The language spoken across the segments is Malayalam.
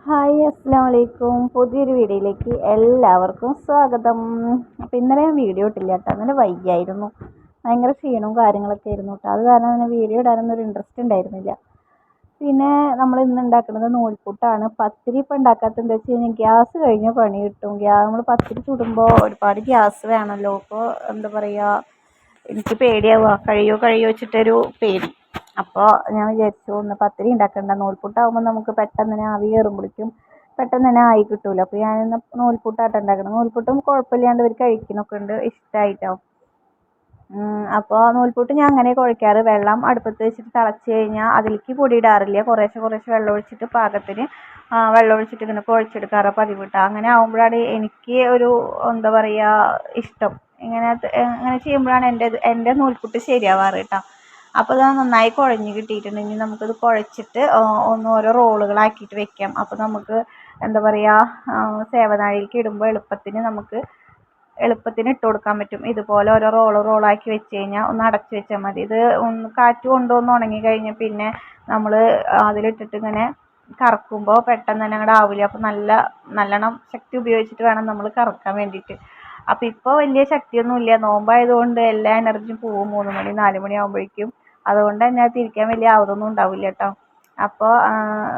ഹായ് അസ്സാം വലൈക്കും. പുതിയൊരു വീഡിയോയിലേക്ക് എല്ലാവർക്കും സ്വാഗതം. അപ്പോൾ ഇന്നലെ ഞാൻ വീഡിയോ ഇട്ടില്ല കേട്ടോ. അങ്ങനെ വയ്യായിരുന്നു, ഭയങ്കര ക്ഷീണവും കാര്യങ്ങളൊക്കെ ആയിരുന്നു കേട്ടോ. അത് കാരണം അങ്ങനെ വീഡിയോ ഇടാനൊന്നും ഒരു ഇൻട്രസ്റ്റ് ഉണ്ടായിരുന്നില്ല. പിന്നെ നമ്മൾ ഇന്ന് ഉണ്ടാക്കുന്നത് നൂൽപുട്ടാണ്. പത്തിരി ഇപ്പം ഉണ്ടാക്കാത്ത എന്താ വെച്ച് കഴിഞ്ഞാൽ ഗ്യാസ് കഴിഞ്ഞ പണി കിട്ടും. നമ്മൾ പത്തിരി ചുടുമ്പോൾ ഒരുപാട് ഗ്യാസ് വേണമല്ലോ. അപ്പോൾ എന്താ പറയുക, എനിക്ക് പേടിയാവുക, കഴിയോ വെച്ചിട്ടൊരു പേടി. അപ്പോൾ ഞാൻ വിചാരിച്ചു ഒന്ന് പത്തിരി ഉണ്ടാക്കണ്ട, നൂൽപുട്ടാകുമ്പോൾ നമുക്ക് പെട്ടെന്ന് തന്നെ ആവി കയറുമ്പോഴേക്കും പെട്ടെന്ന് തന്നെ ആയി കിട്ടുമല്ലോ. അപ്പോൾ ഞാനിന്ന് നൂൽപുട്ടാട്ടം ഉണ്ടാക്കണം. നൂൽപുട്ടും കുഴപ്പമില്ലാണ്ട് ഇവർ കഴിക്കുന്നൊക്കെ ഉണ്ട്, ഇഷ്ടമായിട്ടോ. അപ്പോൾ നൂൽപുട്ട് ഞാൻ അങ്ങനെ കുഴയ്ക്കാറ്. വെള്ളം അടുപ്പത്ത് വെച്ചിട്ട് തിളച്ച് കഴിഞ്ഞാൽ അതിലേക്ക് പൊടി ഇടാറില്ല. കുറേശ്ശെ വെള്ളം ഒഴിച്ചിട്ട് പാകത്തിന് വെള്ളം ഒഴിച്ചിട്ട് ഇങ്ങനെ കുഴച്ചെടുക്കാറ് പതിവ് കേട്ടോ. അങ്ങനെ ആകുമ്പോഴാണ് എനിക്ക് ഒരു എന്താ പറയുക ഇഷ്ടം. ഇങ്ങനെ ചെയ്യുമ്പോഴാണ് എൻ്റെ നൂൽപുട്ട് ശരിയാവാറ് കേട്ടോ. അപ്പോൾ അത് നന്നായി കുഴഞ്ഞ് കിട്ടിയിട്ടുണ്ടെങ്കിൽ നമുക്കത് കുഴച്ചിട്ട് ഓരോ റോളുകളാക്കിയിട്ട് വെക്കാം. അപ്പോൾ നമുക്ക് എന്താ പറയുക, സേവനാഴിക്ക് ഇടുമ്പോൾ എളുപ്പത്തിന് ഇട്ട് കൊടുക്കാൻ പറ്റും. ഇതുപോലെ ഓരോ റോളാക്കി വെച്ച് കഴിഞ്ഞാൽ ഒന്ന് അടച്ച് വെച്ചാൽ മതി. ഇത് കാറ്റ് കൊണ്ടുവന്ന് ഉണങ്ങി കഴിഞ്ഞാൽ പിന്നെ നമ്മൾ അതിലിട്ടിട്ട് ഇങ്ങനെ കറക്കുമ്പോൾ പെട്ടെന്ന് തന്നെ അങ്ങോട്ട് ആവില്ല. അപ്പോൾ നല്ലോണം ശക്തി ഉപയോഗിച്ചിട്ട് വേണം നമ്മൾ കറക്കാൻ വേണ്ടിയിട്ട്. അപ്പോൾ ഇപ്പോൾ വലിയ ശക്തിയൊന്നും ഇല്ല, നോമ്പായതുകൊണ്ട് എല്ലാ എനർജിയും പോവും 3 മണി 4 മണി ആകുമ്പോഴേക്കും. അതുകൊണ്ട് തന്നെ തിരിക്കാൻ വലിയ ആവതൊന്നും ഉണ്ടാവില്ല കേട്ടോ. അപ്പോൾ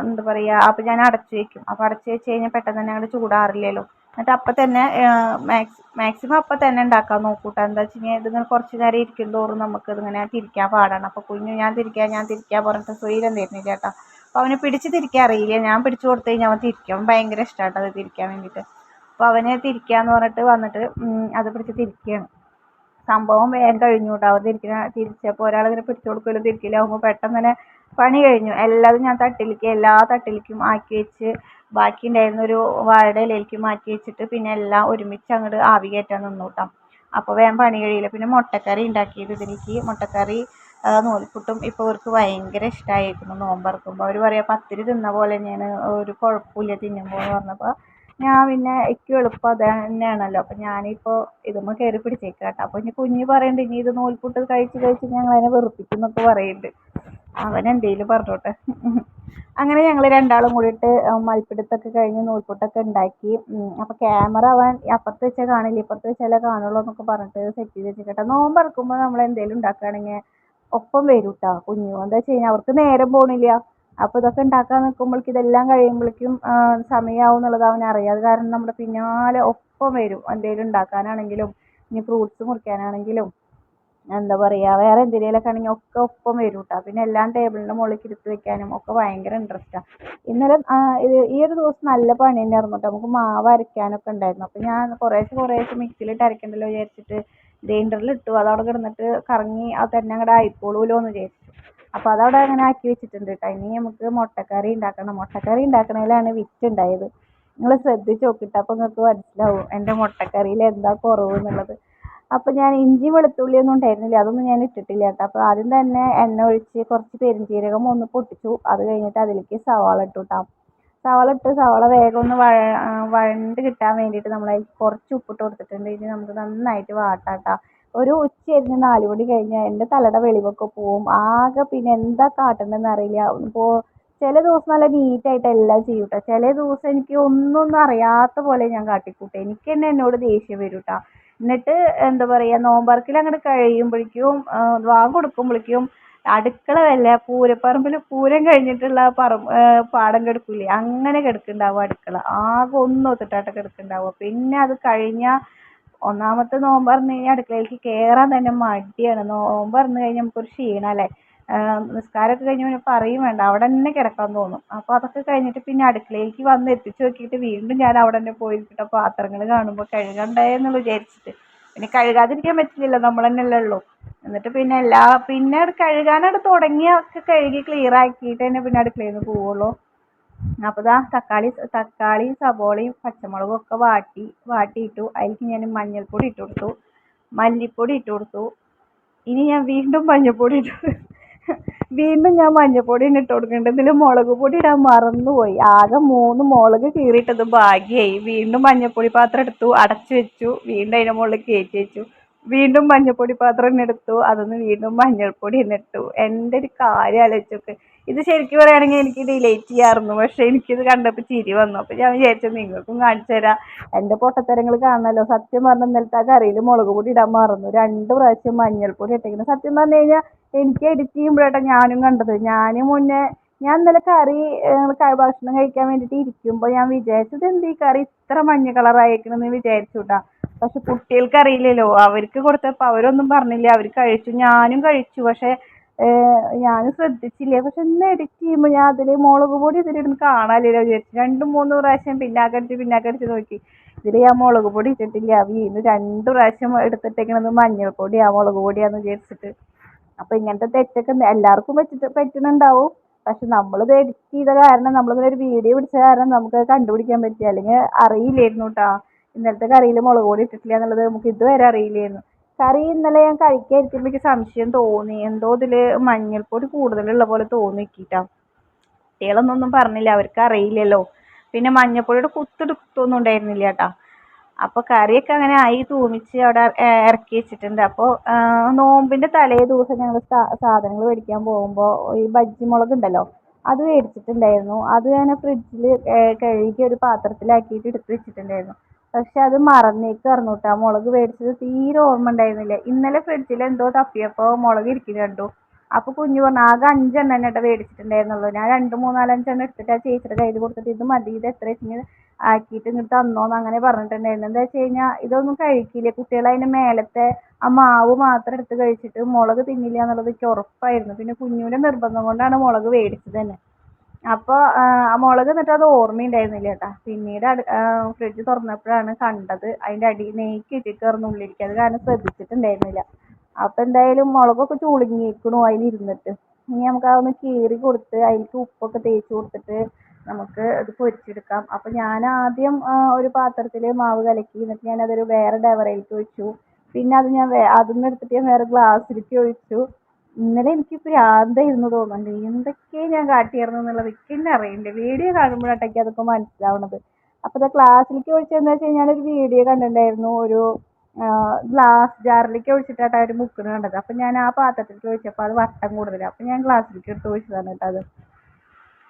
എന്താ പറയുക, അപ്പോൾ ഞാൻ അടച്ച് വയ്ക്കും. അപ്പോൾ അടച്ച് വെച്ച് കഴിഞ്ഞാൽ പെട്ടെന്ന് തന്നെ അങ്ങോട്ട് ചൂടാറില്ലല്ലോ. എന്നിട്ട് അപ്പം തന്നെ മാക്സിമം അപ്പം തന്നെ ഉണ്ടാക്കാൻ നോക്കൂട്ടോ. എന്താ വെച്ച് കഴിഞ്ഞാൽ ഇതിങ്ങനെ കുറച്ച് നേരം ഇരിക്കും തോറും നമുക്കിതിങ്ങനെ തിരിക്കാൻ പാടാണ്. അപ്പോൾ കുഞ്ഞു ഞാൻ തിരിക്കാൻ പറഞ്ഞിട്ട് സ്വൈരം തരുന്നില്ല കേട്ടോ. അപ്പോൾ അവന് പിടിച്ച് തിരിക്കാൻ അറിയില്ല. ഞാൻ പിടിച്ച് കൊടുത്തു കഴിഞ്ഞാൽ അവൻ തിരിക്കും. അവൻ ഭയങ്കര ഇഷ്ടമാട്ടോ അത് തിരിക്കാൻ വേണ്ടിയിട്ട്. അപ്പോൾ അവനെ തിരിക്കാന്ന് പറഞ്ഞിട്ട് വന്നിട്ട് അത് പിടിച്ച് തിരിക്കുകയാണ്. സംഭവം വേഗം കഴിഞ്ഞു കേട്ടോ. അവൻ തിരിച്ചപ്പോൾ ഒരാളിങ്ങനെ പിടിച്ചു കൊടുക്കലും തിരിക്കലാകുമ്പോൾ പെട്ടെന്ന് തന്നെ പണി കഴിഞ്ഞു. എല്ലാതും ഞാൻ എല്ലാ തട്ടിലേക്കും ആക്കി വെച്ച് ബാക്കി ഉണ്ടായിരുന്ന ഒരു വാഴയുടെ ഇലയിലേക്ക് മാറ്റി വെച്ചിട്ട് പിന്നെ എല്ലാം ഒരുമിച്ച് അങ്ങോട്ട് ആവി കയറ്റാൻ നിന്നു കേട്ടോ. അപ്പോൾ വേഗം പണി കഴിയില്ല. പിന്നെ മുട്ടക്കറി ഉണ്ടാക്കിയത് ഇതിലേക്ക്. മുട്ടക്കറി നൂൽപുട്ടും ഇപ്പോൾ ഇവർക്ക് ഭയങ്കര ഇഷ്ടമായിരിക്കുന്നു. നോമ്പറക്കുമ്പോൾ അവർ പറയുക പത്തിരി തിന്ന പോലെ തന്നെയാണ്, ഒരു കുഴപ്പമില്ല തിന്നുമ്പോൾ എന്ന് പറഞ്ഞപ്പോൾ ഞാൻ പിന്നെ എനിക്ക് എളുപ്പം അത് തന്നെയാണല്ലോ. അപ്പം ഞാനിപ്പോൾ ഇതുമ്മ കയറി പിടിച്ചേക്കാം കേട്ടോ. അപ്പോൾ ഇനി കുഞ്ഞ് പറയുന്നുണ്ട് ഇനി ഇത് നൂൽപുട്ട് കഴിച്ച് ഞങ്ങളതിനെ വെറുപ്പിക്കും എന്നൊക്കെ പറയുന്നുണ്ട്. അവൻ എന്തെങ്കിലും പറഞ്ഞോട്ടെ. അങ്ങനെ ഞങ്ങൾ രണ്ടാളും കൂടിയിട്ട് മൽപ്പിടുത്തൊക്കെ കഴിഞ്ഞ് നൂൽപുട്ടൊക്കെ ഉണ്ടാക്കി. അപ്പോൾ ക്യാമറ അവൻ അപ്പുറത്ത് വെച്ചാൽ കാണില്ല, ഇപ്പുറത്ത് വെച്ചാലേ കാണുള്ളൂ എന്നൊക്കെ പറഞ്ഞിട്ട് സെറ്റ് ചെയ്ത് വെച്ചിട്ട് നോമ്പ് ഇറക്കുമ്പോൾ നമ്മൾ എന്തെങ്കിലും ഉണ്ടാക്കുകയാണെങ്കിൽ ഒപ്പം വരും കേട്ടോ കുഞ്ഞു. എന്താ വെച്ച് കഴിഞ്ഞാൽ അവർക്ക് നേരം പോണില്ല. അപ്പോൾ ഇതൊക്കെ ഉണ്ടാക്കാൻ നിൽക്കുമ്പോഴേക്കും ഇതെല്ലാം കഴിയുമ്പോഴേക്കും സമയമാവും എന്നുള്ളത് അവനറിയാം. അത് കാരണം നമ്മുടെ പിന്നാലെ ഒപ്പം വരും. എന്തെങ്കിലും ഉണ്ടാക്കാനാണെങ്കിലും ഇനി ഫ്രൂട്ട്സ് മുറിക്കാനാണെങ്കിലും എന്താ പറയുക വേറെ എന്തെങ്കിലുമൊക്കെ ആണെങ്കിൽ ഒക്കെ ഒപ്പം വരും കേട്ടോ. പിന്നെ എല്ലാം ടേബിളിൻ്റെ മുകളിലേക്ക് എടുത്ത് വെക്കാനും ഒക്കെ ഭയങ്കര ഇൻട്രസ്റ്റാണ്. ഇന്നലെ ഈ ഒരു ദിവസം നല്ല പണി തന്നെയായിരുന്നു കേട്ടോ. നമുക്ക് മാവ് അരയ്ക്കാനൊക്കെ ഉണ്ടായിരുന്നു. അപ്പോൾ ഞാൻ കുറേശ്ശെ മിക്സിയിലിട്ട് അരയ്ക്കണ്ടല്ലോ വിചാരിച്ചിട്ട് ഗ്രൈൻഡറിലിട്ടു. അതവിടെ കിടന്നിട്ട് കറങ്ങി അത് തന്നെ അങ്ങോട്ട് ആയിക്കോളൂല്ലോ എന്ന് വിചാരിച്ചു. അപ്പോൾ അതവിടെ അങ്ങനെ ആക്കി വെച്ചിട്ടുണ്ട് കേട്ടോ. ഇനി നമുക്ക് മുട്ടക്കറി ഉണ്ടാക്കണം. മുട്ടക്കറി ഉണ്ടാക്കണതിലാണ് വിറ്റുണ്ടായത്. നിങ്ങൾ ശ്രദ്ധിച്ച് നോക്കിയിട്ട് അപ്പോൾ നിങ്ങൾക്ക് മനസ്സിലാവും എൻ്റെ മുട്ടക്കറിയിൽ എന്താ കുറവ് എന്നുള്ളത്. അപ്പോൾ ഞാൻ ഇഞ്ചി വെളുത്തുള്ളി ഒന്നും ഉണ്ടായിരുന്നില്ല, അതൊന്നും ഞാൻ ഇട്ടിട്ടില്ല കേട്ടോ. അപ്പോൾ ആദ്യം തന്നെ എണ്ണ ഒഴിച്ച് കുറച്ച് പെരുംജീരകം ഒന്ന് പൊട്ടിച്ചു. അത് കഴിഞ്ഞിട്ട് അതിലേക്ക് സവാള ഇട്ടു കേട്ടോ. സവാള വേഗം ഒന്ന് വഴണ്ട് കിട്ടാൻ വേണ്ടിയിട്ട് നമ്മൾ കുറച്ച് ഉപ്പിട്ട് കൊടുത്തിട്ടുണ്ട്. ഇനി നമുക്ക് നന്നായിട്ട് വാട്ടാം കേട്ടോ. ഒരു ഉച്ചയായിരുന്നു 4 മണി കഴിഞ്ഞാൽ എൻ്റെ തലയുടെ വെളിവൊക്കെ പോവും. ആകെ പിന്നെ എന്താ കാട്ടേണ്ടതെന്ന് അറിയില്ല. ഇപ്പോൾ ചില ദിവസം നല്ല നീറ്റായിട്ട് എല്ലാം ചെയ്യും കേട്ടോ. ചില ദിവസം എനിക്ക് ഒന്നും അറിയാത്ത പോലെ ഞാൻ കാട്ടിക്കൂട്ടെ. എനിക്ക് തന്നെ എന്നോട് ദേഷ്യം വരും കേട്ടോ. എന്നിട്ട് എന്താ പറയുക, നോമ്പറക്കൽ അങ്ങോട്ട് കഴിയുമ്പോഴേക്കും വാങ്ങ് കൊടുക്കുമ്പോഴേക്കും അടുക്കള വല്ല പൂരപ്പറമ്പിൽ പൂരം കഴിഞ്ഞിട്ടുള്ള പാടം കിടക്കില്ലേ, അങ്ങനെ കിടക്കുന്നുണ്ടാവും അടുക്കള. ആകെ ഒന്നും ഒത്തിട്ടായിട്ട് കിടക്കുന്നുണ്ടാവുക. പിന്നെ അത് കഴിഞ്ഞാൽ ഒന്നാമത്തെ നോമ്പ് തുറന്ന് കഴിഞ്ഞാൽ അടുക്കളയിലേക്ക് കയറാൻ തന്നെ മടിയാണ്. നോമ്പ് തുറന്ന് കഴിഞ്ഞാൽ നമുക്കൊരു ക്ഷീണമല്ലേ. നിസ്കാരമൊക്കെ കഴിഞ്ഞ് പിന്നെ പറയും വേണ്ട, അവിടെ തന്നെ കിടക്കാൻ തോന്നും. അപ്പോൾ അതൊക്കെ കഴിഞ്ഞിട്ട് പിന്നെ അടുക്കളയിലേക്ക് വന്ന് എത്തിച്ച് നോക്കിയിട്ട് വീണ്ടും ഞാൻ അവിടെ തന്നെ പോയിരിക്കട്ടെ പാത്രങ്ങൾ കാണുമ്പോൾ കഴുകണ്ടേ എന്നുള്ള വിചാരിച്ചിട്ട്. പിന്നെ കഴുകാതിരിക്കാൻ പറ്റില്ലല്ലോ, നമ്മൾ തന്നെയല്ലേ ഉള്ളൂ. എന്നിട്ട് പിന്നെ കഴുകാനവിടെ തുടങ്ങിയ ഒക്കെ കഴുകി ക്ലിയർ ആക്കിയിട്ട് തന്നെ പിന്നെ അടുക്കളയിൽ നിന്ന് പോവുള്ളൂ. അപ്പോൾ ദാ തക്കാളി സബോളയും പച്ചമുളകും ഒക്കെ വാട്ടിയിട്ടു. അതിലേക്ക് ഞാൻ മഞ്ഞൾപ്പൊടി ഇട്ട് കൊടുത്തു, മല്ലിപ്പൊടി ഇട്ട് കൊടുത്തു. ഇനി ഞാൻ വീണ്ടും മഞ്ഞൾപ്പൊടി ഇട്ട് കൊടുക്കുന്നുണ്ട്. ഇതിൽ മുളക് പൊടി ഇടാൻ മറന്നുപോയി. ആകെ 3 മുളക് കീറിയിട്ടത് ഭാഗ്യമായി. വീണ്ടും മഞ്ഞൾപ്പൊടി പാത്രം എടുത്തു, അടച്ചു വെച്ചു. വീണ്ടും അതിൻ്റെ മുകളിൽ കയറ്റി വെച്ചു. വീണ്ടും മഞ്ഞൾപ്പൊടി പാത്രം തന്നെ എടുത്തു, അതൊന്ന് വീണ്ടും മഞ്ഞൾപ്പൊടി തന്നെ ഇട്ടു. എൻ്റെ ഒരു കാര്യം ആലോചിച്ചൊക്കെ, ഇത് ശരിക്കും പറയുകയാണെങ്കിൽ എനിക്ക് ഡിലേറ്റ് ചെയ്യാമായിരുന്നു, പക്ഷെ എനിക്കിത് കണ്ടപ്പോൾ ചിരി വന്നു. അപ്പോൾ ഞാൻ വിചാരിച്ചു നിങ്ങൾക്കും കാണിച്ചു തരാം, എൻ്റെ പൊട്ടത്തരങ്ങൾ കാണണമല്ലോ. സത്യം പറഞ്ഞാൽ ഇന്നലത്തെ ആ കറിയിൽ മുളക് പൊടി ഇടാൻ മറന്നു, 2 പ്രാവശ്യം മഞ്ഞൾപ്പൊടി ഇട്ടിരിക്കുന്നത്. സത്യം പറഞ്ഞു കഴിഞ്ഞാൽ എനിക്ക് എഡിറ്റ് ചെയ്യുമ്പോഴാട്ടോ ഞാനും കണ്ടത്. ഞാൻ ഇന്നലെ കറി ഭക്ഷണം കഴിക്കാൻ വേണ്ടിയിട്ട് ഇരിക്കുമ്പോൾ ഞാൻ വിചാരിച്ചു ഇതെന്ത് ഈ കറി ഇത്ര മഞ്ഞ കളറായിരിക്കണമെന്ന് വിചാരിച്ചു കേട്ടാ. പക്ഷെ കുട്ടികൾക്ക് അറിയില്ലല്ലോ, അവർക്ക് കൊടുത്തപ്പോൾ അവരൊന്നും പറഞ്ഞില്ല, അവർ കഴിച്ചു, ഞാനും കഴിച്ചു. പക്ഷെ ഞാനും ശ്രദ്ധിച്ചില്ല. പക്ഷെ ഇന്ന് എഡിറ്റ് ചെയ്യുമ്പോൾ ഞാൻ അതിൽ മുളക് പൊടി ഇതിലിടുന്ന് കാണാനില്ലല്ലോ വിചാരിച്ചു. 2-3 പ്രാവശ്യം പിന്നാക്കടിച്ച് നോക്കി. ഇതിൽ ഞാൻ മുളക് പൊടി ഇട്ടിട്ടില്ല, വീണ്ടും 2 പ്രാവശ്യം എടുത്തിട്ടേക്കണത് മഞ്ഞൾപ്പൊടിയാ മുളക് പൊടിയാന്ന് വിചാരിച്ചിട്ട്. അപ്പോൾ ഇങ്ങനത്തെ തെറ്റൊക്കെ എല്ലാവർക്കും പറ്റുന്നുണ്ടാവും. പക്ഷെ നമ്മളിത് എഡിറ്റ് ചെയ്ത കാരണം, നമ്മളിങ്ങനെ ഒരു വീഡിയോ പിടിച്ച കാരണം നമുക്ക് കണ്ടുപിടിക്കാൻ പറ്റി. അല്ലെങ്കിൽ അറിയില്ലായിരുന്നു കേട്ടോ, ഇന്നലത്തെ കറിയിൽ മുളക് പൊടി ഇട്ടിട്ടില്ല എന്നുള്ളത് നമുക്ക് ഇതുവരെ അറിയില്ലായിരുന്നു. കറി ഇന്നലെ ഞാൻ കഴിക്കാതിരിക്കുമ്പോൾ എനിക്ക് സംശയം തോന്നി, എന്തോ ഇതിൽ മഞ്ഞൾപ്പൊടി കൂടുതലുള്ള പോലെ തോന്നിക്കിട്ടാ. കുട്ടികളൊന്നും പറഞ്ഞില്ല, അവർക്ക് അറിയില്ലല്ലോ. പിന്നെ മഞ്ഞൾപ്പൊടിയുടെ കുത്തെടുത്തൊന്നും ഉണ്ടായിരുന്നില്ല കേട്ടോ. അപ്പോൾ കറിയൊക്കെ അങ്ങനെ ആയി തൂമിച്ച് അവിടെ ഇറക്കി വെച്ചിട്ടുണ്ട്. അപ്പോൾ നോമ്പിൻ്റെ തലേ ദിവസം ഞങ്ങൾ സാധനങ്ങൾ മേടിക്കാൻ പോകുമ്പോൾ ഈ ബജ്ജി മുളക് ഉണ്ടല്ലോ, അത് മേടിച്ചിട്ടുണ്ടായിരുന്നു. അത് ഞാൻ ഫ്രിഡ്ജിൽ കഴുകി ഒരു പാത്രത്തിലാക്കിയിട്ട് എടുത്ത് വെച്ചിട്ടുണ്ടായിരുന്നു. പക്ഷെ അത് മറന്നേക്കായിരുന്നു കേട്ടോ, മുളക് മേടിച്ചത് തീരെ ഓർമ്മ ഉണ്ടായിരുന്നില്ല. ഇന്നലെ ഫ്രിഡ്ജിൽ എന്തോ തപ്പിയപ്പോൾ മുളക് ഇരിക്കുന്നു കണ്ടു. അപ്പോൾ കുഞ്ഞു പറഞ്ഞു ആകെ 5 എണ്ണം തന്നെ മേടിച്ചിട്ടുണ്ടായിരുന്നുള്ളൂ. ഞാൻ 2, 3, 4, 5 എണ്ണം എടുത്തിട്ട് ആ ചേച്ചിയുടെ കയ്യിൽ കൊടുത്തിട്ട് ഇത് മതി, ഇത് എത്ര വെച്ചിങ്ങനെ ആക്കിയിട്ട് ഇങ്ങോട്ട് തന്നോന്ന് അങ്ങനെ പറഞ്ഞിട്ടുണ്ടായിരുന്നു. എന്താ വെച്ച് കഴിഞ്ഞാൽ ഇതൊന്നും കഴിക്കില്ല കുട്ടികൾ, അതിൻ്റെ മേലത്തെ ആ മാവ് മാത്രം എടുത്ത് കഴിച്ചിട്ട് മുളക് തിന്നില്ല എന്നുള്ളത് എനിക്ക് ഉറപ്പായിരുന്നു. പിന്നെ കുഞ്ഞുവിൻ്റെ നിർബന്ധം കൊണ്ടാണ് മുളക് മേടിച്ചത് തന്നെ. അപ്പോൾ ആ മുളക് എന്നിട്ട് അത് ഓർമ്മയുണ്ടായിരുന്നില്ല കേട്ടോ. പിന്നീട് ഫ്രിഡ്ജ് തുറന്നപ്പോഴാണ് കണ്ടത്, അതിൻ്റെ അടിയിൽ നെയ്ക്ക് ഇട്ടിട്ടായിരുന്നു ഉള്ളിലേക്ക്, അത് കാരണം ശ്രദ്ധിച്ചിട്ടുണ്ടായിരുന്നില്ല. അപ്പോൾ എന്തായാലും മുളകൊക്കെ ചുളുങ്ങിയിരിക്കണു അതിലിരുന്നിട്ട്. ഇനി നമുക്ക് അതൊന്ന് കീറി കൊടുത്ത് അതിലേക്ക് ഉപ്പൊക്കെ തേച്ച് കൊടുത്തിട്ട് നമുക്ക് ഇത് പൊരിച്ചെടുക്കാം. അപ്പോൾ ഞാൻ ആദ്യം ഒരു പാത്രത്തിൽ മാവ് കലക്കി, എന്നിട്ട് ഞാനതൊരു വേറെ ഡവറയിലേക്ക് ഒഴിച്ചു. പിന്നെ അത് ഞാൻ അതിൽ എടുത്തിട്ട് ഞാൻ വേറെ ഗ്ലാസ്സിലേക്ക് ഒഴിച്ചു. ഇന്നലെ എനിക്ക് ഭ്രാന്തായിരുന്നു തോന്നുന്നുണ്ട്, എന്തൊക്കെയാണ് ഞാൻ കാട്ടിയായിരുന്നു എന്നുള്ളത് എനിക്ക് തന്നെ അറിയില്ല. വീഡിയോ കാണുമ്പോഴാട്ടേക്ക് അതൊക്കെ മനസ്സിലാവുന്നത്. അപ്പോൾ അത് ഗ്ലാസ്സിലേക്ക് ഒഴിച്ചതെന്ന് വെച്ച് കഴിഞ്ഞാൽ ഒരു വീഡിയോ കണ്ടിട്ടുണ്ടായിരുന്നു, ഒരു ഗ്ലാസ് ജാറിലേക്ക് ഒഴിച്ചിട്ടാണ് അവർ മുക്കുന്നത് കണ്ടത്. അപ്പോൾ ഞാൻ ആ പാത്രത്തിലേക്ക് ഒഴിച്ചപ്പോൾ അത് വട്ടം കൂടുതലാണ്, അപ്പോൾ ഞാൻ ഗ്ലാസ്സിലേക്ക് എടുത്ത് ഒഴിച്ചതാണ് കേട്ടോ അത്.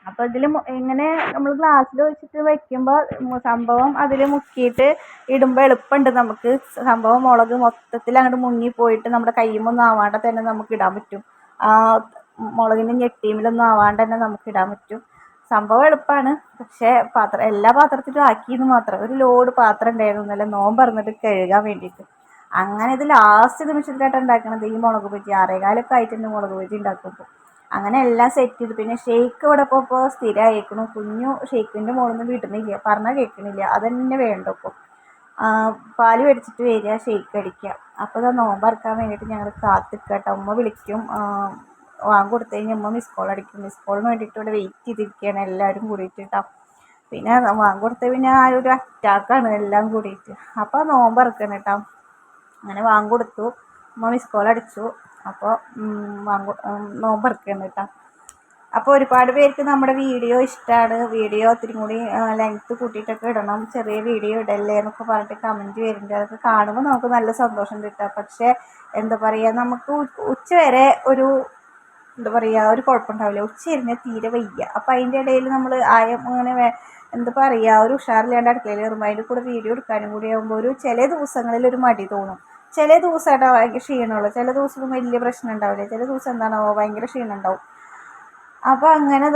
അപ്പോൾ ഇതിൽ ഇങ്ങനെ നമ്മൾ ഗ്ലാസ്സിൽ ഒഴിച്ചിട്ട് വെക്കുമ്പോൾ സംഭവം അതിൽ മുക്കിയിട്ട് ഇടുമ്പോൾ എളുപ്പമുണ്ട് നമുക്ക്. സംഭവം മുളക് മൊത്തത്തിൽ അങ്ങോട്ട് മുങ്ങിപ്പോയിട്ട് നമ്മുടെ കയ്യുമൊന്നും ആവാണ്ട് തന്നെ നമുക്ക് ഇടാൻ പറ്റും. ആ മുളകിൻ്റെ ഞെട്ടിയുമലൊന്നും ആവാണ്ട് തന്നെ നമുക്ക് ഇടാൻ പറ്റും. സംഭവം എളുപ്പമാണ്. പക്ഷേ എല്ലാ പാത്രത്തിലും ആക്കിയെന്ന് മാത്രം. ഒരു ലോഡ് പാത്രം ഉണ്ടായിരുന്നു ഇന്നലെ നോമ്പ് തുറന്നിട്ട് കഴുകാൻ വേണ്ടിയിട്ട്. അങ്ങനെ ഇത് ലാസ്റ്റ് നിമിഷത്തിലായിട്ടാണ് ഉണ്ടാക്കണത് ഈ മുളക് ബജി. 6:15 ആയിട്ടുണ്ട് മുളക് ബജി ഉണ്ടാക്കുമ്പോൾ. അങ്ങനെ എല്ലാം സെറ്റ് ചെയ്തു. പിന്നെ ഷെയ്ക്ക് ഇവിടെ ഇപ്പോൾ സ്ഥിരമായിരിക്കണം. കുഞ്ഞു ഷെയ്ക്കിൻ്റെ മുകളിൽ നിന്ന് വിടുന്നില്ല, പറഞ്ഞാൽ കേൾക്കണില്ല, അതന്നെ വേണ്ട. ഇപ്പോൾ പാല് മേടിച്ചിട്ട് വരിക, ഷെയ്ക്ക് അടിക്കുക. അപ്പോൾ അത് നോമ്പറക്കാൻ വേണ്ടിയിട്ട് ഞങ്ങൾ കാത്തിരിക്കുക കേട്ടോ. ഉമ്മ വിളിക്കും, വാങ്ങി കൊടുത്തു കഴിഞ്ഞാൽ ഉമ്മ മിസ് കോൾ അടിക്കും. മിസ് കോളിന് വേണ്ടിയിട്ട് ഇവിടെ വെയിറ്റ് ചെയ്തിരിക്കുകയാണ് എല്ലാവരും കൂടിയിട്ട് കേട്ടോ. പിന്നെ വാങ്ങി കൊടുത്ത പിന്നെ ആ ഒരു അറ്റാക്കാണ് എല്ലാം കൂടിയിട്ട്. അപ്പോൾ നോമ്പറക്കണം കേട്ടോ. അങ്ങനെ വാങ്ങി കൊടുത്തു, ഉമ്മ മിസ് കോൾ അടിച്ചു. അപ്പോൾ നോമ്പറക്കണം കേട്ടോ. അപ്പോൾ ഒരുപാട് പേർക്ക് നമ്മുടെ വീഡിയോ ഇഷ്ടമാണ്, വീഡിയോ ഒത്തിരി കൂടി ലെങ്ത്ത് കൂട്ടിയിട്ടൊക്കെ ഇടണം, ചെറിയ വീഡിയോ ഇടല്ലേ എന്നൊക്കെ പറഞ്ഞിട്ട് കമൻറ്റ് വരുന്നുണ്ട്. അതൊക്കെ കാണുമ്പോൾ നമുക്ക് നല്ല സന്തോഷം കിട്ടുക. പക്ഷേ എന്താ പറയുക, നമുക്ക് ഉച്ച വരെ ഒരു എന്താ പറയുക ഒരു കുഴപ്പമുണ്ടാവില്ല, ഉച്ച കഴിഞ്ഞാൽ തീരെ വയ്യ. അപ്പോൾ അതിൻ്റെ ഇടയിൽ നമ്മൾ അങ്ങനെ എന്താ പറയുക ഒരു ഉഷാറില്ലാണ്ട് അടുക്കളയിൽ കയറുമ്പോൾ അതിൻ്റെ കൂടെ വീഡിയോ എടുക്കാനും കൂടി ആകുമ്പോൾ ചില ദിവസങ്ങളിൽ ഒരു മടി തോന്നും. ചില ദിവസമായിട്ടോ ഭയങ്കര ക്ഷീണമുള്ളൂ, ചില ദിവസം വലിയ പ്രശ്നം ഉണ്ടാവില്ല, ചില ദിവസം എന്താണോ ഭയങ്കര ക്ഷീണം ഉണ്ടാവും. അപ്പോൾ അങ്ങനെ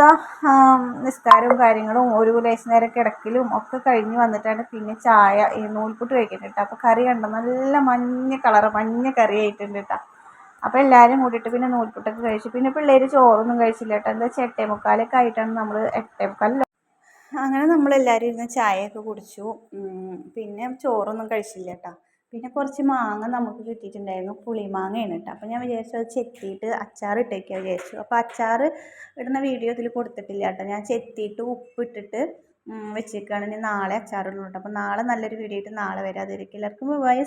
നിസ്കാരവും കാര്യങ്ങളും ഒരു ലേശം നേരം കിടക്കലും ഒക്കെ കഴിഞ്ഞ് വന്നിട്ടാണ് പിന്നെ ചായ ഈ നൂൽപുട്ട് കഴിക്കുന്നത് കേട്ടോ. അപ്പോൾ കറി കണ്ടോ നല്ല മഞ്ഞ കറി ആയിട്ടുണ്ട് കേട്ടോ. അപ്പോൾ എല്ലാവരും കൂടിയിട്ട് പിന്നെ നൂൽപുട്ടൊക്കെ കഴിച്ചു. പിന്നെ പിള്ളേർ ചോറൊന്നും കഴിച്ചില്ല കേട്ടോ. എന്താ 8:45 ആയിട്ടാണ് നമ്മൾ 8:45 അങ്ങനെ നമ്മളെല്ലാവരും ഇരുന്ന് ചായയൊക്കെ കുടിച്ചു. പിന്നെ ചോറൊന്നും കഴിച്ചില്ല കേട്ടോ. പിന്നെ കുറച്ച് മാങ്ങ നമുക്ക് കിട്ടിയിട്ടുണ്ടായിരുന്നു, പുളിമാങ്ങയാണ് കേട്ടോ. അപ്പോൾ ഞാൻ വിചാരിച്ചു അത് ചെത്തിയിട്ട് അച്ചാർ ഇട്ടേക്കാൻ വിചാരിച്ചു. അപ്പോൾ അച്ചാർ ഇടുന്ന വീഡിയോ ഇതിൽ കൊടുത്തിട്ടില്ല കേട്ടോ. ഞാൻ ചെത്തിയിട്ട് ഉപ്പിട്ടിട്ട് വെച്ചേക്കാണ്. ഇനി നാളെ അച്ചാറിടുള്ളൂ കേട്ടോ. അപ്പോൾ നാളെ നല്ലൊരു വീഡിയോ ആയിട്ട് നാളെ വരാം. അതൊരിക്കലും എല്ലാവർക്കും ബൈ.